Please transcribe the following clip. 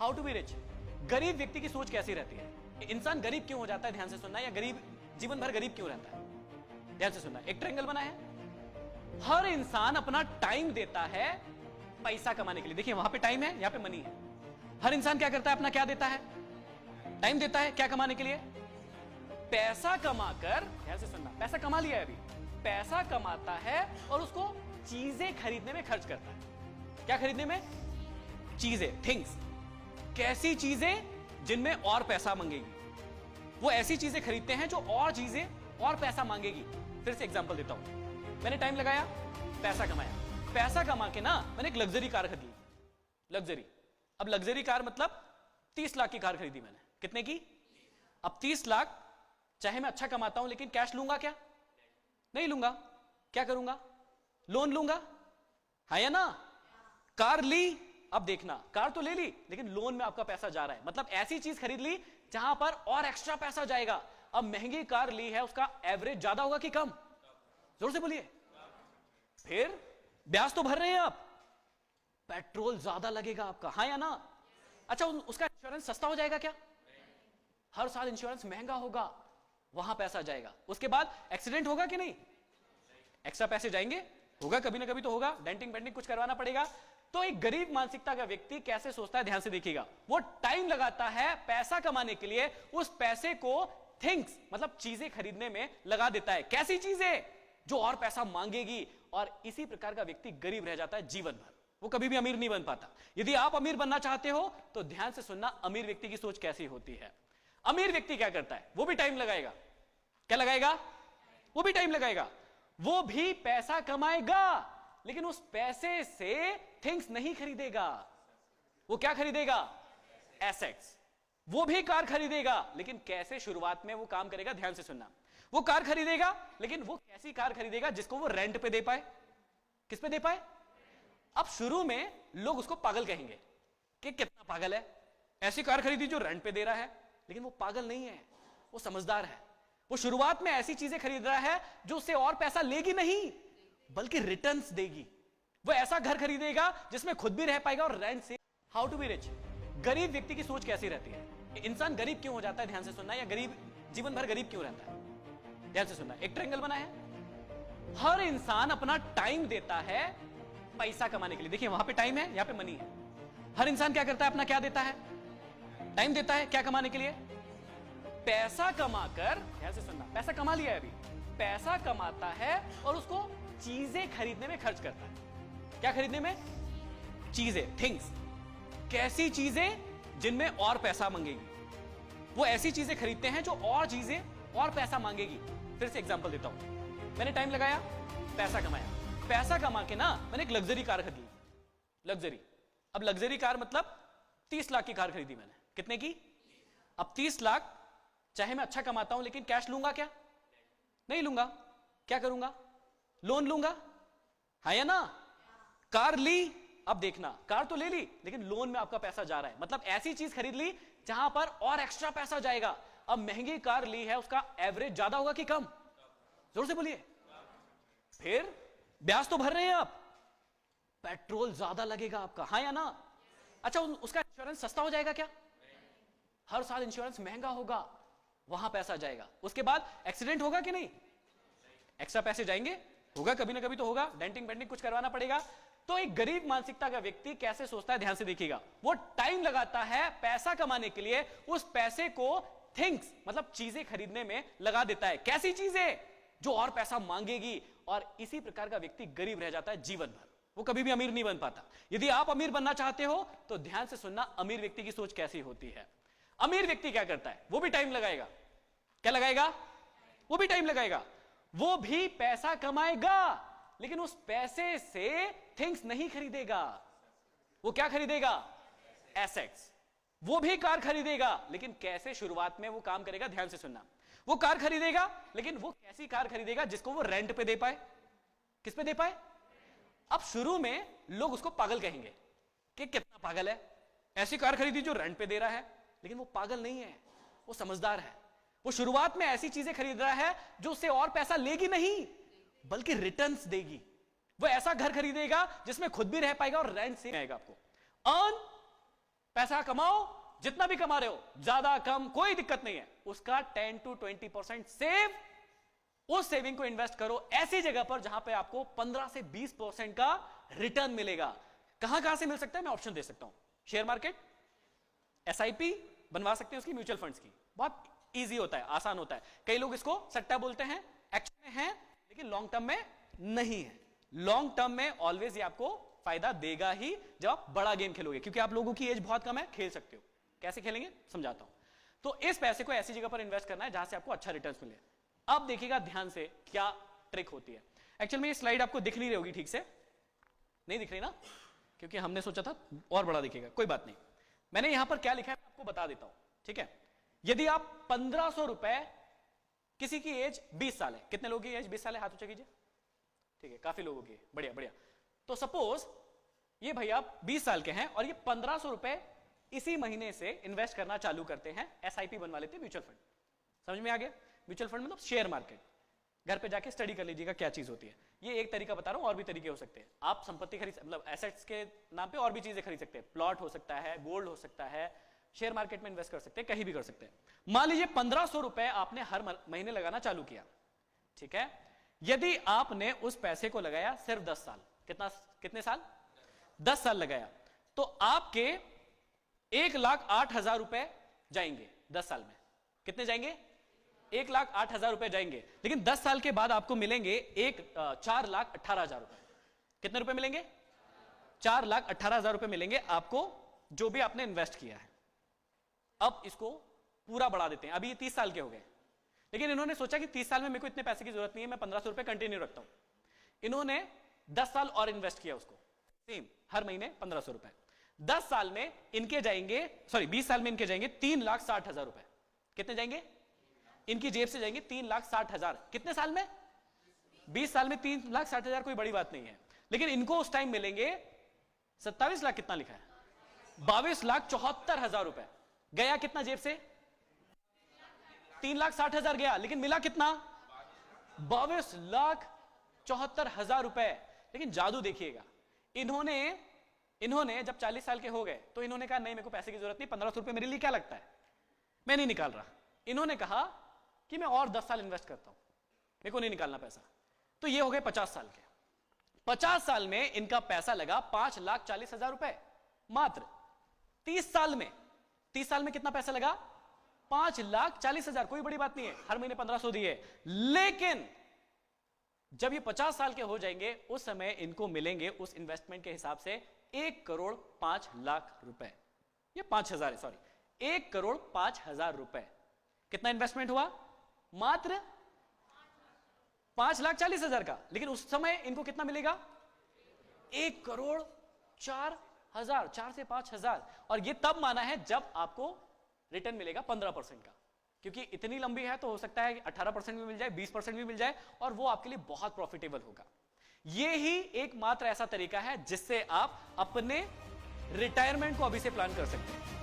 How to be rich. गरीब व्यक्ति की सोच कैसी रहती है? इंसान गरीब क्यों हो जाता है, ध्यान से सुनना, या गरीब जीवन भर गरीब क्यों रहता है? ध्यान से सुनना। एक ट्रायंगल बना है, हर इंसान अपना टाइम देता है पैसा कमाने के लिए। देखिए वहां पे टाइम है, यहां पे मनी है। हर इंसान क्या करता है, अपना क्या देता है, टाइम देता है। क्या कमाने के लिए? पैसा कमाकर, ध्यान से सुनना, पैसा कमा लिया है अभी, पैसा कमाता है और उसको चीजें खरीदने में खर्च करता है। क्या खरीदने में? चीजें, थिंग्स। कैसी चीजें? जिनमें और पैसा मांगेगी। वो ऐसी चीजें खरीदते हैं जो और चीजें और पैसा मांगेगी। फिर से एग्जांपल देता हूं। मैंने टाइम लगाया, पैसा कमाया, पैसा कमा के ना मैंने एक लग्जरी कार खरीदी। लग्जरी, अब लग्जरी कार मतलब 30 लाख की कार खरीदी मैंने। कितने की? अब 30 लाख, चाहे मैं अच्छा कमाता हूं लेकिन कैश लूंगा क्या? नहीं लूंगा। क्या करूंगा? लोन लूंगा, है या ना? कार ली, अब देखना, कार तो ले ली लेकिन लोन में आपका पैसा जा रहा है, मतलब ऐसी चीज खरीद ली जहां पर और एक्स्ट्रा पैसा जाएगा। अब महंगी कार ली है, उसका एवरेज ज्यादा होगा कि कम? जोर से बोलिए। फिर ब्याज तो भर रहे हैं आप, पेट्रोल ज्यादा लगेगा आपका, हाँ या ना? अच्छा, उसका इंश्योरेंस सस्ता हो जाएगा क्या? हर साल इंश्योरेंस महंगा होगा, वहां पैसा जाएगा। उसके बाद एक्सीडेंट होगा कि नहीं? एक्स्ट्रा पैसे जाएंगे, होगा कभी ना कभी तो होगा, डेंटिंग पेंटिंग कुछ करवाना पड़ेगा। तो एक गरीब मानसिकता का व्यक्ति कैसे सोचता है, ध्यान से देखिएगा। वो टाइम लगाता है पैसा कमाने के लिए, उस पैसे को थिंग्स मतलब चीजें खरीदने में लगा देता है। कैसी चीजें? जो और पैसा मांगेगी। और इसी प्रकार का व्यक्ति गरीब रह जाता है जीवन भर, वो कभी भी अमीर नहीं बन पाता। यदि आप अमीर बनना चाहते हो तो ध्यान से सुनना, अमीर व्यक्ति की सोच कैसी होती है। अमीर व्यक्ति क्या करता है? वो भी टाइम लगाएगा। क्या लगाएगा? वो भी टाइम लगाएगा। वो भी पैसा कमाएगा लेकिन उस पैसे से थिंग्स नहीं खरीदेगा। वो क्या खरीदेगा? एसेट्स। वो भी कार खरीदेगा लेकिन कैसे? शुरुआत में वो काम करेगा, ध्यान से सुनना। वो कार खरीदेगा लेकिन वो कैसी कार खरीदेगा जिसको वो रेंट पे दे पाए। किस पे दे पाए? अब शुरू में लोग उसको पागल कहेंगे कि कितना पागल है, ऐसी कार खरीदी जो रेंट पे दे रहा है। लेकिन वो पागल नहीं है, वो समझदार है। वो शुरुआत में ऐसी चीजें खरीद रहा है जो उससे और पैसा लेगी नहीं बल्कि रिटर्न्स देगी। वो ऐसा घर खरीदेगा जिसमें खुद भी रह पाएगा और रेंट से। How to be rich. गरीब व्यक्ति की सोच कैसी रहती है? इंसान गरीब क्यों हो जाता है, ध्यान से सुनना, या गरीब जीवन भर गरीब क्यों रहता है? ध्यान से सुनना। एक ट्रायंगल बना है, हर इंसान अपना टाइम देता है पैसा कमाने के लिए। देखिए वहां पे टाइम है, यहां पे मनी है। हर इंसान क्या करता है, अपना क्या देता है, टाइम देता है। क्या कमाने के लिए? पैसा कमाकर, ध्यान से सुनना, पैसा कमा लिया है अभी, पैसा कमाता है और उसको चीजें खरीदने में खर्च करता है। क्या खरीदने में? चीजें, थिंग्स। कैसी चीजें? जिनमें और पैसा मांगेगी। वो ऐसी चीजें खरीदते हैं जो और चीजें और पैसा मांगेगी। फिर से एग्जांपल देता हूं। मैंने टाइम लगाया, पैसा कमाया, पैसा कमा के ना मैंने एक लग्जरी कार खरीदी। लग्जरी, अब लग्जरी कार मतलब 30 लाख की कार खरीदी मैंने। कितने की? अब 30 लाख, चाहे मैं अच्छा कमाता हूं लेकिन कैश लूंगा क्या? नहीं लूंगा। क्या करूंगा? लोन लूंगा, है या ना? कार ली, अब देखना, कार तो ले ली लेकिन लोन में आपका पैसा जा रहा है, मतलब ऐसी चीज खरीद ली जहां पर और एक्स्ट्रा पैसा जाएगा। अब महंगी कार ली है, उसका एवरेज ज्यादा होगा कि कम? जोर से बोलिए। फिर ब्याज तो भर रहे हैं आप, पेट्रोल ज्यादा लगेगा आपका, हाँ या ना? अच्छा, उसका इंश्योरेंस सस्ता हो जाएगा क्या? हर साल इंश्योरेंस महंगा होगा, वहां पैसा जाएगा। उसके बाद एक्सीडेंट होगा कि नहीं? एक्स्ट्रा पैसे जाएंगे, होगा कभी ना कभी तो होगा, डेंटिंग पेंटिंग कुछ करवाना पड़ेगा। तो एक गरीब मानसिकता का व्यक्ति कैसे सोचता है, ध्यान से देखिएगा। वो टाइम लगाता है पैसा कमाने के लिए, उस पैसे को थिंग्स मतलब चीजें खरीदने में लगा देता है। कैसी चीजें? जो और पैसा मांगेगी। और इसी प्रकार का व्यक्ति गरीब रह जाता है जीवन भर, वो कभी भी अमीर नहीं बन पाता। यदि आप अमीर बनना चाहते हो तो ध्यान से सुनना, अमीर व्यक्ति की सोच कैसी होती है। अमीर व्यक्ति क्या करता है? वो भी टाइम लगाएगा। क्या लगाएगा? वो भी टाइम लगाएगा। वो भी पैसा कमाएगा लेकिन उस पैसे से थिंग्स नहीं खरीदेगा। वो क्या खरीदेगा? एसेट्स। वो भी कार खरीदेगा लेकिन कैसे? शुरुआत में वो काम करेगा, ध्यान से सुनना। वो कार खरीदेगा लेकिन वो कैसी कार खरीदेगा जिसको वो रेंट पे दे पाए। किस पे दे पाए? अब शुरू में लोग उसको पागल कहेंगे कि कितना पागल है, ऐसी कार खरीदी जो रेंट पे दे रहा है। लेकिन वो पागल नहीं है, वो समझदार है। वो शुरुआत में ऐसी चीजें खरीद रहा है जो उससे और पैसा लेगी नहीं बल्कि रिटर्न्स देगी। वो ऐसा घर खरीदेगा जिसमें खुद भी रह पाएगा और रेंट से आएगा आपको। अर्न पैसा कमाओ, जितना भी कमा रहे हो, ज्यादा कम कोई दिक्कत नहीं है, उसका 10 to 20% सेव, उस सेविंग को इन्वेस्ट करो ऐसी जगह पर जहां पे आपको 15 से 20% का रिटर्न मिलेगा। कहां से मिल सकता है, मैं ऑप्शन दे सकता हूं, शेयर मार्केट, एसआईपी बनवा सकते हैं उसकी, म्यूचुअल फंड्स की, बहुत इजी होता है, आसान होता है। कई लोग इसको सट्टा बोलते हैं, एक्चुअल में है लेकिन लॉन्ग टर्म में नहीं है। लॉन्ग टर्म में ऑलवेज ये आपको फायदा देगा ही जब आप बड़ा गेम खेलोगे, क्योंकि आप लोगों की एज बहुत कम है, खेल सकते हो। कैसे खेलेंगे समझाता हूं। तो इस पैसे को ऐसी जगह पर इन्वेस्ट करना है जहां से आपको अच्छा रिटर्न मिले। अब देखिएगा ध्यान से क्या ट्रिक होती है। एक्चुअल में ये स्लाइड आपको दिख नहीं रही होगी ठीक से, नहीं दिख रही ना, क्योंकि हमने सोचा था और बड़ा दिखेगा, कोई बात नहीं। मैंने यहां पर क्या लिखा है आपको बता देता हूं, ठीक है। यदि आप 1500 रुपए, किसी की एज 20 साल है, कितने लोगों की एज 20 साल है, हाथ ऊंचा कीजिए, ठीक है, काफी लोगों की, बढ़िया बढ़िया। तो सपोज ये भैया 20 साल के हैं और ये 1500 रुपए इसी महीने से इन्वेस्ट करना चालू करते हैं, एसआईपी बनवा लेते हैं, म्यूचुअल फंड। समझ में आ गया? म्यूचुअल फंड मतलब शेयर मार्केट। घर पे जाके स्टडी कर लीजिएगा क्या चीज होती है। ये एक तरीका बता रहा हूं, और भी तरीके हो सकते हैं। आप संपत्ति खरीद, मतलब एसेट्स के नाम पे और भी चीजें खरीद सकते हैं, प्लॉट हो सकता है, गोल्ड हो सकता है, शेयर मार्केट में इन्वेस्ट कर सकते हैं, कहीं भी कर सकते हैं। मान लीजिए 1500 रुपए आपने हर महीने लगाना चालू किया, ठीक है। यदि आपने उस पैसे को लगाया सिर्फ 10 साल, कितने साल? 10 साल लगाया, तो आपके 1,08,000 रुपए जाएंगे 10 साल में। कितने जाएंगे? 1,08,000 रुपए जाएंगे। लेकिन 10 साल के बाद आपको मिलेंगे 4,18,000 रुपए। कितने रुपए मिलेंगे? 4,18,000 रुपए मिलेंगे आपको, जो भी आपने इन्वेस्ट किया है। अब इसको पूरा बढ़ा देते हैं। अभी ये 30 साल के हो गए, लेकिन इन्होंने सोचा कि 30 साल में मेरे को इतने पैसे की जरूरत नहीं है, मैं 1500 रुपए कंटिन्यू रखता हूं। इन्होंने 10 साल और इन्वेस्ट किया उसको, सेम हर महीने 1500 रुपए। 10 साल में इनके जाएंगे, सॉरी 20 साल में इनके जाएंगे 3,60,000 रुपए। कितने जाएंगे? इनकी जेब से जाएंगे 3,60,000। कितने साल में? 20 साल में 3,60,000 कोई बड़ी बात नहीं है। लेकिन इनको उस टाइम मिलेंगे 27 लाख, कितना लिखा है? 22,74,000 रुपए। गया कितना जेब से? 3,60,000 गया, लेकिन मिला कितना? 22,74,000 रुपए। लेकिन जादू देखिएगा, इन्होंने जब 40 साल के हो गए तो इन्होंने कहा नहीं, मेरे को पैसे की जरूरत नहीं, 1500 रुपए मेरे लिए क्या लगता है, मैं नहीं निकाल रहा। इन्होंने कहा कि मैं और 10 साल इन्वेस्ट करता हूं, मेरे को नहीं निकालना पैसा। तो ये हो गए 50 साल के। 50 साल में इनका पैसा लगा 5,40,000 रुपए मात्र। 30 साल में कितना पैसा लगा? 5,40,000। कोई बड़ी बात नहीं है, हर महीने 1500 दिए। लेकिन जब ये 50 साल के हो जाएंगे उस समय इनको मिलेंगे उस इन्वेस्टमेंट के हिसाब से 1,05,00,000 रुपए। ये 5,000 है, सॉरी, 1,05,000 रुपए। कितना इन्वेस्टमेंट हुआ? मात्र 5,40,000 का। लेकिन उस समय इनको कितना मिलेगा? 1,04,000, 4 से 5,000। और ये तब माना है जब आपको रिटर्न मिलेगा 15% का, क्योंकि इतनी लंबी है तो हो सकता है 18% भी मिल जाए, 20% भी मिल जाए, और वो आपके लिए बहुत प्रॉफिटेबल होगा। ये ही एकमात्र ऐसा तरीका है जिससे आप अपने रिटायरमेंट को अभी से प्लान कर सकते हैं।